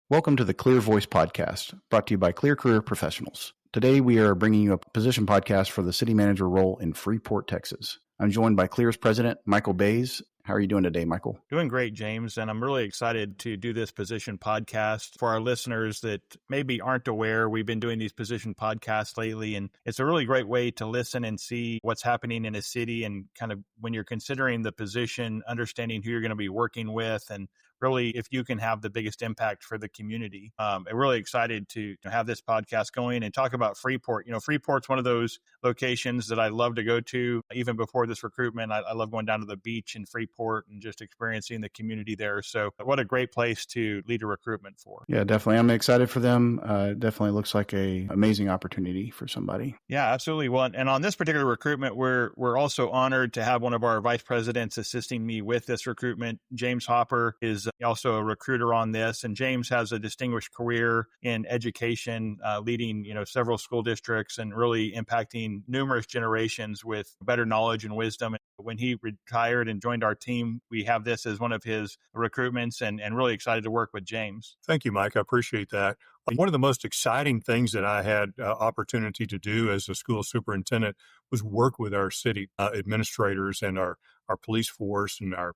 Welcome to the Clear Voice Podcast, brought to you by Clear Career Professionals. Today, we are bringing you a position podcast for the city manager role in Freeport, Texas. I'm joined by Clear's president, Michael Bays. How are you doing today, Michael? Doing great, James, and I'm really excited to do this position podcast. For our listeners that maybe aren't aware, we've been doing these position podcasts lately, and it's a really great way to listen and see what's happening in a city, and kind of when you're considering the position, understanding who you're going to be working with, and really if you can have the biggest impact for the community. I'm really excited to have this podcast going and talk about Freeport. Freeport's one of those locations that I love to go to. Even before this recruitment, I love going down to the beach in Freeport and just experiencing the community there. So what a great place to lead a recruitment for. Yeah, definitely. I'm excited for them. It definitely looks like an amazing opportunity for somebody. Yeah, absolutely. Well, and on this particular recruitment, we're also honored to have one of our vice presidents assisting me with this recruitment. James Hopper is also a recruiter on this, and James has a distinguished career in education, leading several school districts and really impacting numerous generations with better knowledge and wisdom. When he retired and joined our team, we have this as one of his recruitments, and really excited to work with James. Thank you, Mike. I appreciate that. One of the most exciting things that I had opportunity to do as a school superintendent was work with our city administrators and our police force and our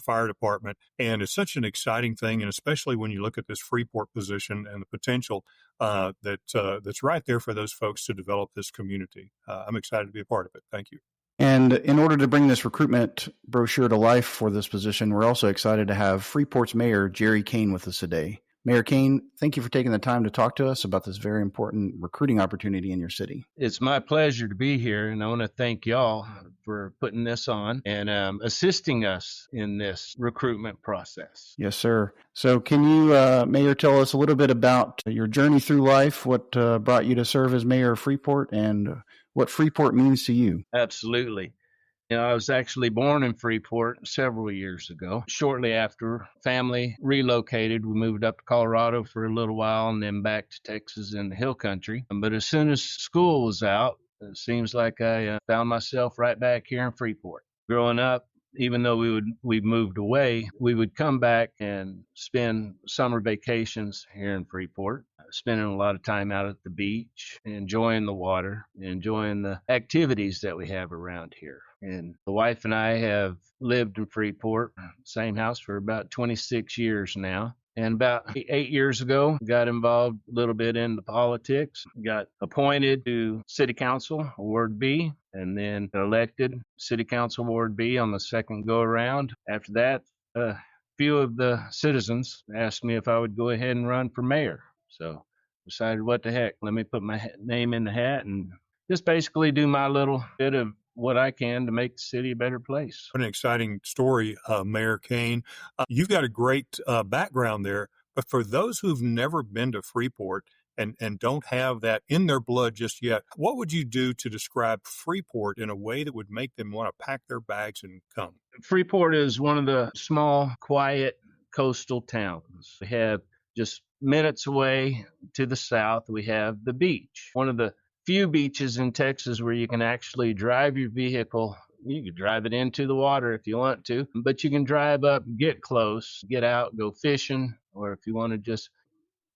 fire department. And it's such an exciting thing, and especially when you look at this Freeport position and the potential that's right there for those folks to develop this community. I'm excited to be a part of it. Thank you. And in order to bring this recruitment brochure to life for this position, we're also excited to have Freeport's Mayor Jerry Cain with us today. Mayor Cain, thank you for taking the time to talk to us about this very important recruiting opportunity in your city. It's my pleasure to be here, and I want to thank y'all for putting this on and assisting us in this recruitment process. Yes, sir. So can you, Mayor, tell us a little bit about your journey through life, what brought you to serve as mayor of Freeport, and what Freeport means to you? Absolutely. I was actually born in Freeport several years ago. Shortly after family relocated, we moved up to Colorado for a little while and then back to Texas in the hill country. But as soon as school was out, it seems like I found myself right back here in Freeport. Growing up, even though we moved away, we would come back and spend summer vacations here in Freeport, spending a lot of time out at the beach, enjoying the water, enjoying the activities that we have around here. And the wife and I have lived in Freeport, same house, for about 26 years now. And about 8 years ago, got involved a little bit in the politics, got appointed to City Council, Ward B, and then elected City Council Ward B on the second go-around. After that, a few of the citizens asked me if I would go ahead and run for mayor. So decided, what the heck, let me put my name in the hat and just basically do my little bit of what I can to make the city a better place. What an exciting story, Mayor Cain. You've got a great background there, but for those who've never been to Freeport and don't have that in their blood just yet, what would you do to describe Freeport in a way that would make them want to pack their bags and come? Freeport is one of the small, quiet coastal towns. We have just minutes away to the south, we have the beach. One of the few beaches in Texas where you can actually drive your vehicle. You can drive it into the water if you want to, but you can drive up, get close, get out, go fishing, or if you want to just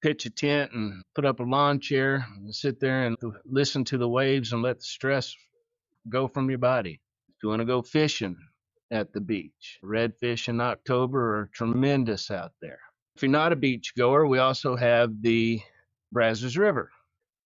pitch a tent and put up a lawn chair and sit there and listen to the waves and let the stress go from your body. If you want to go fishing at the beach, redfish in October are tremendous out there. If you're not a beach goer, we also have the Brazos River.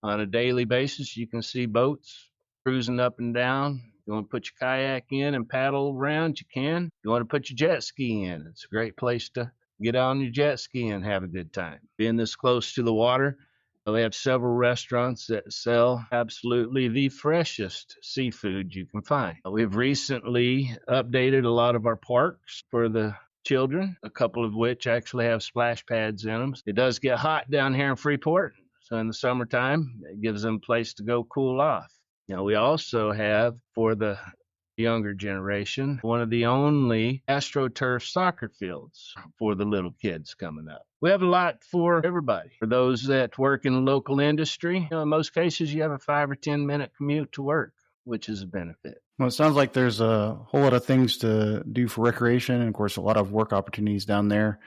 On a daily basis, you can see boats cruising up and down. If you want to put your kayak in and paddle around, you can. If you want to put your jet ski in, it's a great place to get on your jet ski and have a good time. Being this close to the water, we have several restaurants that sell absolutely the freshest seafood you can find. We've recently updated a lot of our parks for the children, a couple of which actually have splash pads in them. It does get hot down here in Freeport. So in the summertime, it gives them a place to go cool off. Now, we also have, for the younger generation, one of the only AstroTurf soccer fields for the little kids coming up. We have a lot for everybody. For those that work in the local industry, in most cases, you have a 5 or 10 minute commute to work, which is a benefit. Well, it sounds like there's a whole lot of things to do for recreation and, of course, a lot of work opportunities down there.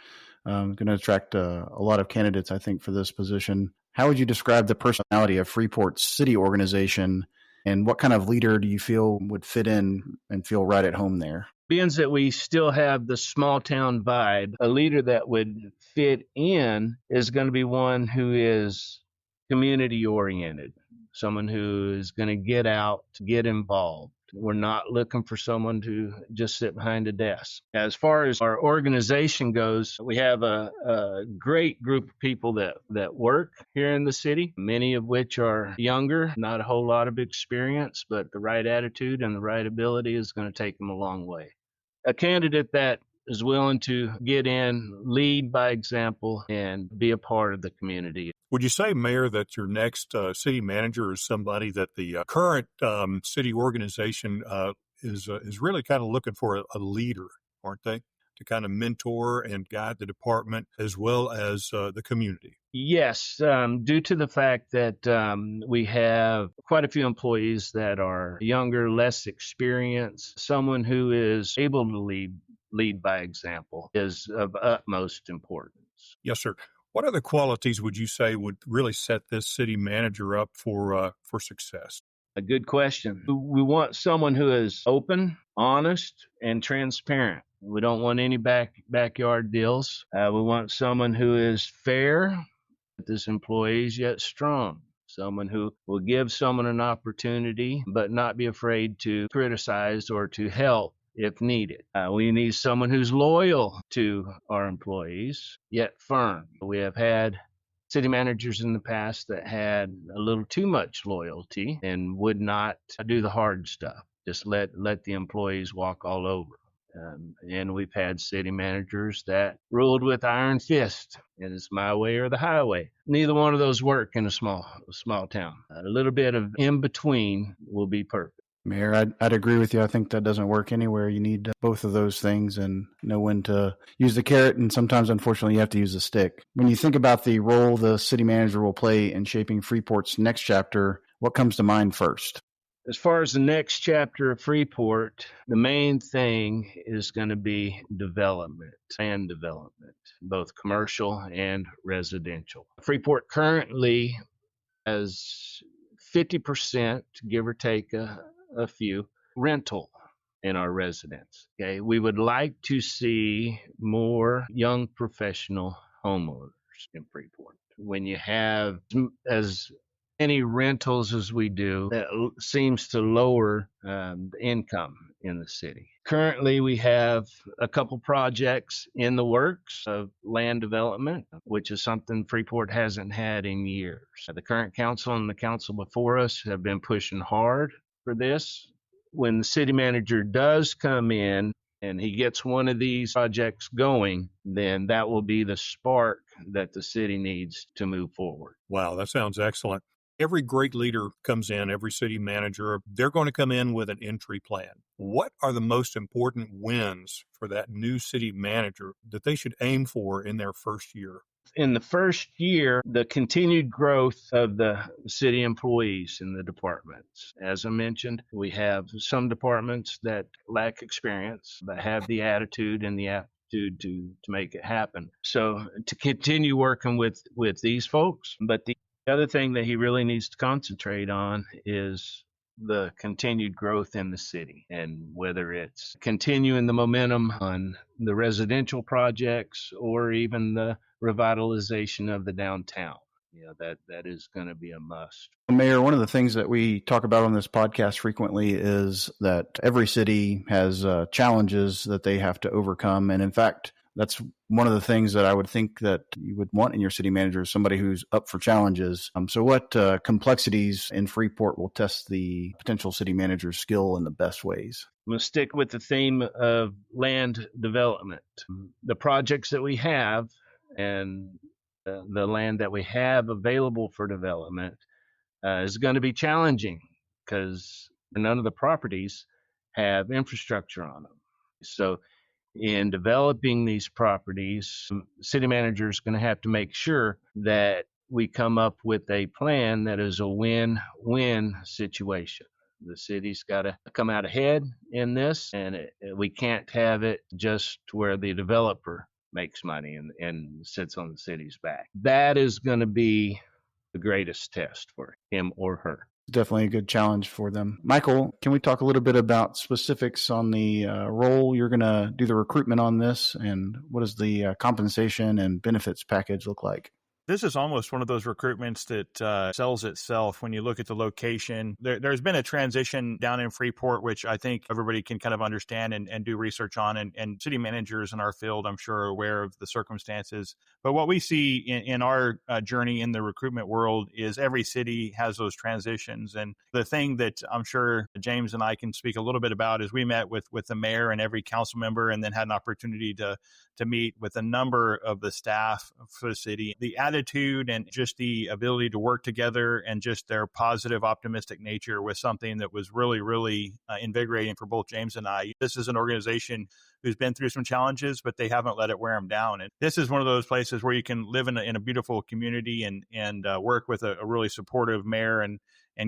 Going to attract a lot of candidates, I think, for this position. How would you describe the personality of Freeport's city organization, and what kind of leader do you feel would fit in and feel right at home there? Being that we still have the small town vibe, a leader that would fit in is going to be one who is community oriented, someone who is going to get out, get involved. We're not looking for someone to just sit behind a desk. As far as our organization goes, we have a great group of people that work here in the city, many of which are younger, not a whole lot of experience, but the right attitude and the right ability is going to take them a long way. A candidate that is willing to get in, lead by example, and be a part of the community. Would you say, Mayor, that your next city manager is somebody that the current city organization is really kind of looking for a leader, aren't they? To kind of mentor and guide the department as well as the community. Yes, due to the fact that we have quite a few employees that are younger, less experienced, someone who is able to lead by example is of utmost importance. Yes, sir. What other qualities would you say would really set this city manager up for success? A good question. We want someone who is open, honest, and transparent. We don't want any backyard deals. We want someone who is fair, but this employee is yet strong. Someone who will give someone an opportunity, but not be afraid to criticize or to help if needed. We need someone who's loyal to our employees, yet firm. We have had city managers in the past that had a little too much loyalty and would not do the hard stuff. Just let the employees walk all over. And we've had city managers that ruled with iron fist, and it's my way or the highway. Neither one of those work in a small town. A little bit of in between will be perfect. Mayor, I'd agree with you. I think that doesn't work anywhere. You need both of those things and know when to use the carrot, and sometimes, unfortunately, you have to use the stick. When you think about the role the city manager will play in shaping Freeport's next chapter, what comes to mind first? As far as the next chapter of Freeport, the main thing is going to be development, land development, both commercial and residential. Freeport currently has 50%, give or take a few, rental in our residents. Okay, we would like to see more young professional homeowners in Freeport. When you have as many rentals as we do, that seems to lower the income in the city. Currently, we have a couple projects in the works of land development, which is something Freeport hasn't had in years. The current council and the council before us have been pushing hard for this. When the city manager does come in and he gets one of these projects going, then that will be the spark that the city needs to move forward. Wow, that sounds excellent. Every great leader comes in, every city manager, they're going to come in with an entry plan. What are the most important wins for that new city manager that they should aim for in their first year? In the first year, the continued growth of the city employees in the departments. As I mentioned, we have some departments that lack experience, but have the attitude and the aptitude to make it happen. So to continue working with these folks, but the other thing that he really needs to concentrate on is the continued growth in the city, and whether it's continuing the momentum on the residential projects or even the revitalization of the downtown. That is going to be a must. Mayor, one of the things that we talk about on this podcast frequently is that every city has challenges that they have to overcome. And in fact, that's one of the things that I would think that you would want in your city manager, somebody who's up for challenges. So what complexities in Freeport will test the potential city manager's skill in the best ways? I'm going to stick with the theme of land development. The projects that we have and the land that we have available for development is going to be challenging because none of the properties have infrastructure on them. So in developing these properties, city manager is going to have to make sure that we come up with a plan that is a win-win situation. The city's got to come out ahead in this, and we can't have it just where the developer makes money and sits on the city's back. That is going to be the greatest test for him or her. Definitely a good challenge for them. Michael, can we talk a little bit about specifics on the role you're going to do the recruitment on this, and what does the compensation and benefits package look like? This is almost one of those recruitments that sells itself when you look at the location. There's been a transition down in Freeport, which I think everybody can kind of understand and do research on. And city managers in our field, I'm sure, are aware of the circumstances. But what we see in our journey in the recruitment world is every city has those transitions. And the thing that I'm sure James and I can speak a little bit about is we met with the mayor and every council member, and then had an opportunity to meet with a number of the staff for the city. The attitude and just the ability to work together and just their positive, optimistic nature was something that was really, really invigorating for both James and I. This is an organization who's been through some challenges, but they haven't let it wear them down. And this is one of those places where you can live in a beautiful community and work with a really supportive mayor and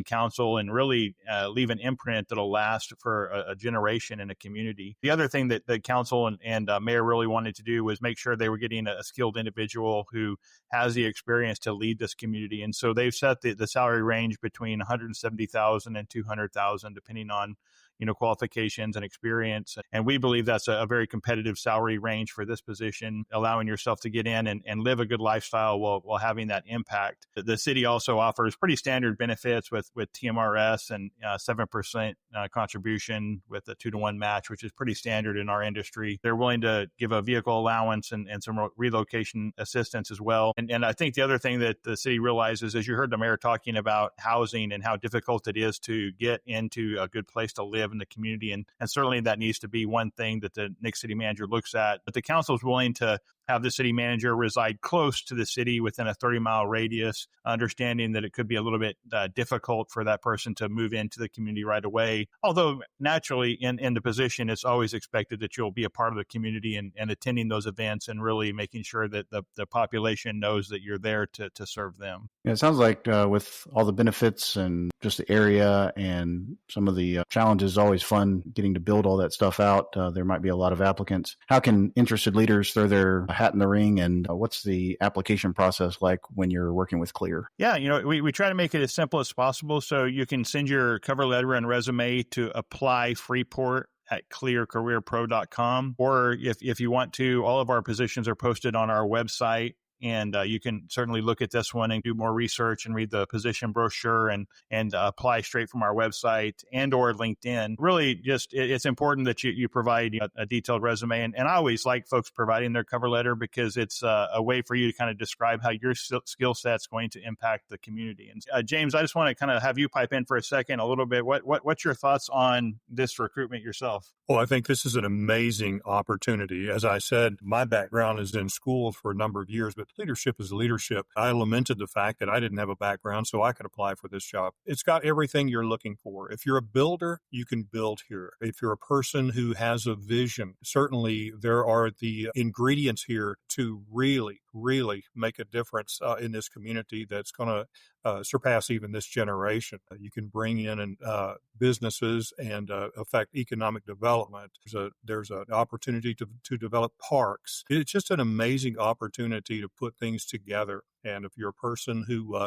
council, and really leave an imprint that'll last for a generation in a community. The other thing that the council and mayor really wanted to do was make sure they were getting a skilled individual who has the experience to lead this community. And so they've set the salary range between $170,000 and $200,000, depending on qualifications and experience. And we believe that's a very competitive salary range for this position, allowing yourself to get in and live a good lifestyle while having that impact. The city also offers pretty standard benefits with TMRS and 7% contribution with a 2-to-1 match, which is pretty standard in our industry. They're willing to give a vehicle allowance and some relocation assistance as well. And I think the other thing that the city realizes, as you heard the mayor talking about housing and how difficult it is to get into a good place to live in the community. And certainly that needs to be one thing that the next city manager looks at. But the council is willing to have the city manager reside close to the city within a 30-mile radius, understanding that it could be a little bit difficult for that person to move into the community right away. Although naturally in the position, it's always expected that you'll be a part of the community and attending those events and really making sure that the population knows that you're there to serve them. Yeah, it sounds like with all the benefits and just the area and some of the challenges, always fun getting to build all that stuff out. There might be a lot of applicants. How can interested leaders throw their hat in the ring, and what's the application process like when you're working with Clear? Yeah, we try to make it as simple as possible. So you can send your cover letter and resume to apply Freeport at clearcareerpro.com. Or if you want to, all of our positions are posted on our website. And you can certainly look at this one and do more research and read the position brochure and apply straight from our website and or LinkedIn. Really, just it's important that you provide a detailed resume. And I always like folks providing their cover letter because it's a way for you to kind of describe how your skill set's going to impact the community. And James, I just want to kind of have you pipe in for a second a little bit. What's your thoughts on this recruitment yourself? Well, I think this is an amazing opportunity. As I said, my background is in school for a number of years, but leadership is leadership. I lamented the fact that I didn't have a background, so I could apply for this job. It's got everything you're looking for. If you're a builder, you can build here. If you're a person who has a vision, certainly there are the ingredients here to really make a difference in this community that's going to surpass even this generation. You can bring in businesses and affect economic development. There's an opportunity to develop parks. It's just an amazing opportunity to put things together. And if you're a person who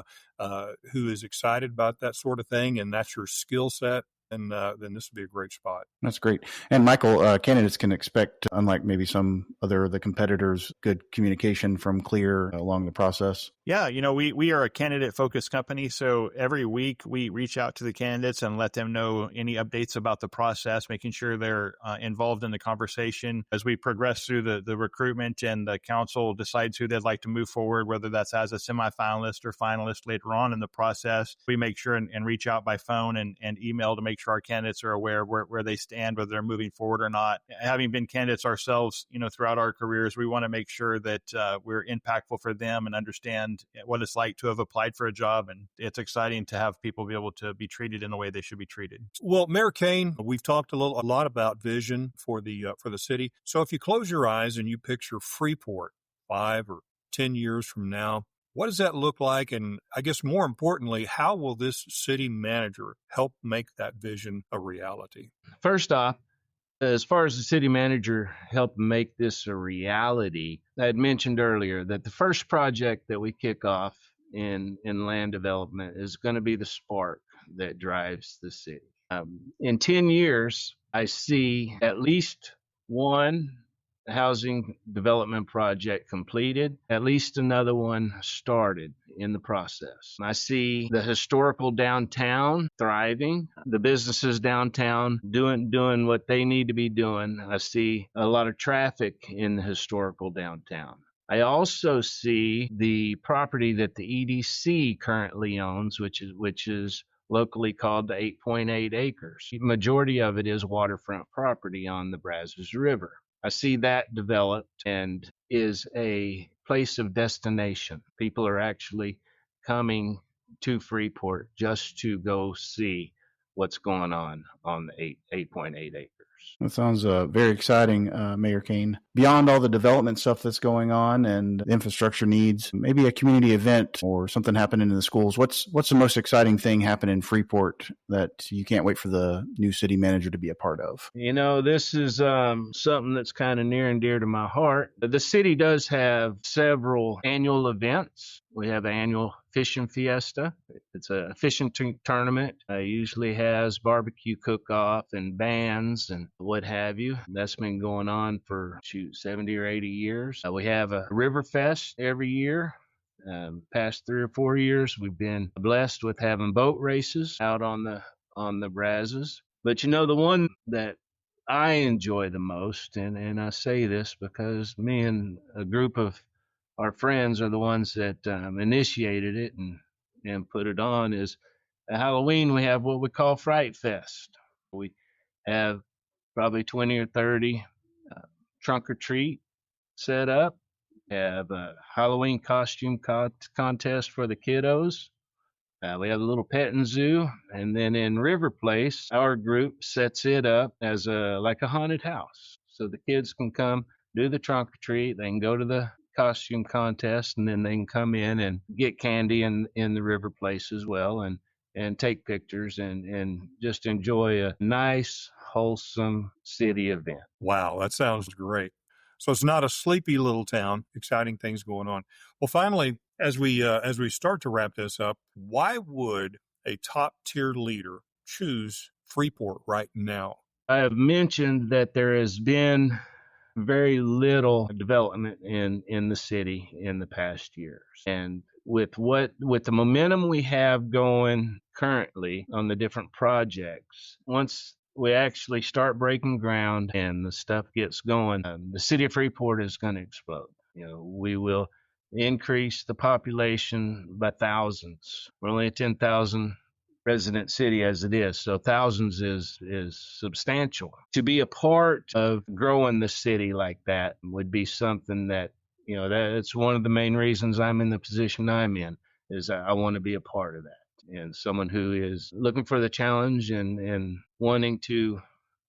is excited about that sort of thing and that's your skill set, then this would be a great spot. That's great. And Michael, candidates can expect, unlike maybe some other of the competitors, good communication from Clear along the process. Yeah, we are a candidate-focused company, so every week we reach out to the candidates and let them know any updates about the process, making sure they're involved in the conversation as we progress through the recruitment and the council decides who they'd like to move forward, whether that's as a semifinalist or finalist later on in the process. We make sure and reach out by phone and email to make sure our candidates are aware of where they stand, whether they're moving forward or not. Having been candidates ourselves, throughout our careers, we want to make sure that we're impactful for them and understand what it's like to have applied for a job. And it's exciting to have people be able to be treated in the way they should be treated. Well, Mayor Cain, we've talked a lot about vision for the city. So if you close your eyes and you picture Freeport 5 or 10 years from now, what does that look like? And I guess more importantly, how will this city manager help make that vision a reality? First off, As far as the city manager helped make this a reality, I had mentioned earlier that the first project that we kick off in land development is going to be the spark that drives the city. In 10 years, I see at least one housing development project completed, at least another one started in the process. I see the historical downtown thriving, the businesses downtown doing what they need to be doing. I see a lot of traffic in the historical downtown. I also see the property that the EDC currently owns, which is locally called the 8.8 acres. The majority of it is waterfront property on the Brazos River. I see that developed and is a place of destination. People are actually coming to Freeport just to go see what's going on the 8.8 acres. That sounds very exciting, Mayor Cain. Beyond all the development stuff that's going on and infrastructure needs, maybe a community event or something happening in the schools. What's the most exciting thing happening in Freeport that you can't wait for the new city manager to be a part of? This is something that's kind of near and dear to my heart. The city does have several annual events. We have an annual fishing fiesta. It's a fishing tournament. Usually has barbecue cook-off and bands and what have you. That's been going on for 70 or 80 years. We have a river fest every year. Past 3 or 4 years, we've been blessed with having boat races out on the Brazos. But the one that I enjoy the most, and I say this because me and a group of our friends are the ones that initiated it and put it on, is at Halloween we have what we call Fright Fest. We have probably 20 or 30 trunk or treat set up. Have a Halloween costume contest for the kiddos. We have a little petting zoo, and then in River Place, our group sets it up as like a haunted house, so the kids can come do the trunk or treat. They can go to the costume contest, and then they can come in and get candy in the River Place as well, and take pictures and just enjoy a nice, wholesome city event. Wow, that sounds great. So it's not a sleepy little town. Exciting things going on. Well, finally, as we start to wrap this up, why would a top tier leader choose Freeport right now? I have mentioned that there has been very little development in the city in the past years, and with the momentum we have going currently on the different projects, once we actually start breaking ground and the stuff gets going, the city of Freeport is going to explode. We will increase the population by thousands. We're only a 10,000 resident city as it is, so thousands is substantial. To be a part of growing the city like that would be something that, that's one of the main reasons I'm in the position I'm in, is I want to be a part of that. And someone who is looking for the challenge and wanting to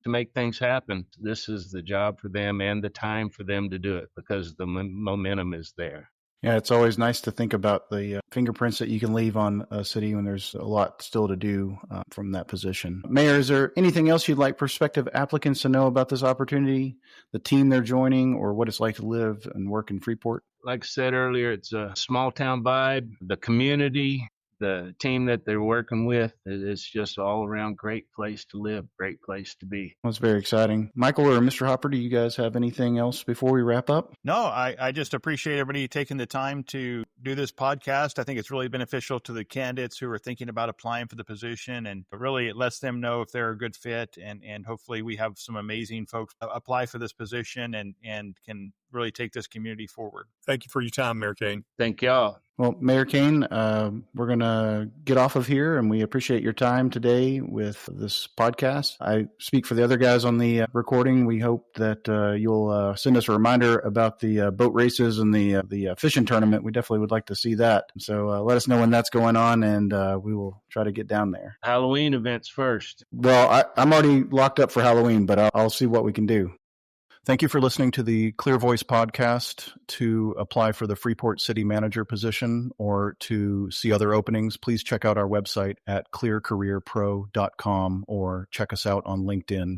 make things happen. This is the job for them and the time for them to do it, because the momentum is there. Yeah, it's always nice to think about the fingerprints that you can leave on a city when there's a lot still to do from that position. Mayor, is there anything else you'd like prospective applicants to know about this opportunity, the team they're joining, or what it's like to live and work in Freeport? Like I said earlier, it's a small town vibe. The community, the team that they're working with, it's just all around great place to live, great place to be. That's very exciting. Michael or Mr. Hopper, do you guys have anything else before we wrap up? No, I just appreciate everybody taking the time to do this podcast. I think it's really beneficial to the candidates who are thinking about applying for the position, and really it lets them know if they're a good fit, and hopefully we have some amazing folks apply for this position and can really take this community forward. Thank you for your time, Mayor Cain. Thank y'all. Well, Mayor Cain, we're going to get off of here, and we appreciate your time today with this podcast. I speak for the other guys on the recording. We hope that you'll send us a reminder about the boat races and the fishing tournament. We definitely would like to see that. So let us know when that's going on, and we will try to get down there. Halloween events first. Well, I'm already locked up for Halloween, but I'll see what we can do. Thank you for listening to the Clear Voice podcast. To apply for the Freeport City Manager position or to see other openings, please check out our website at clearcareerpro.com or check us out on LinkedIn.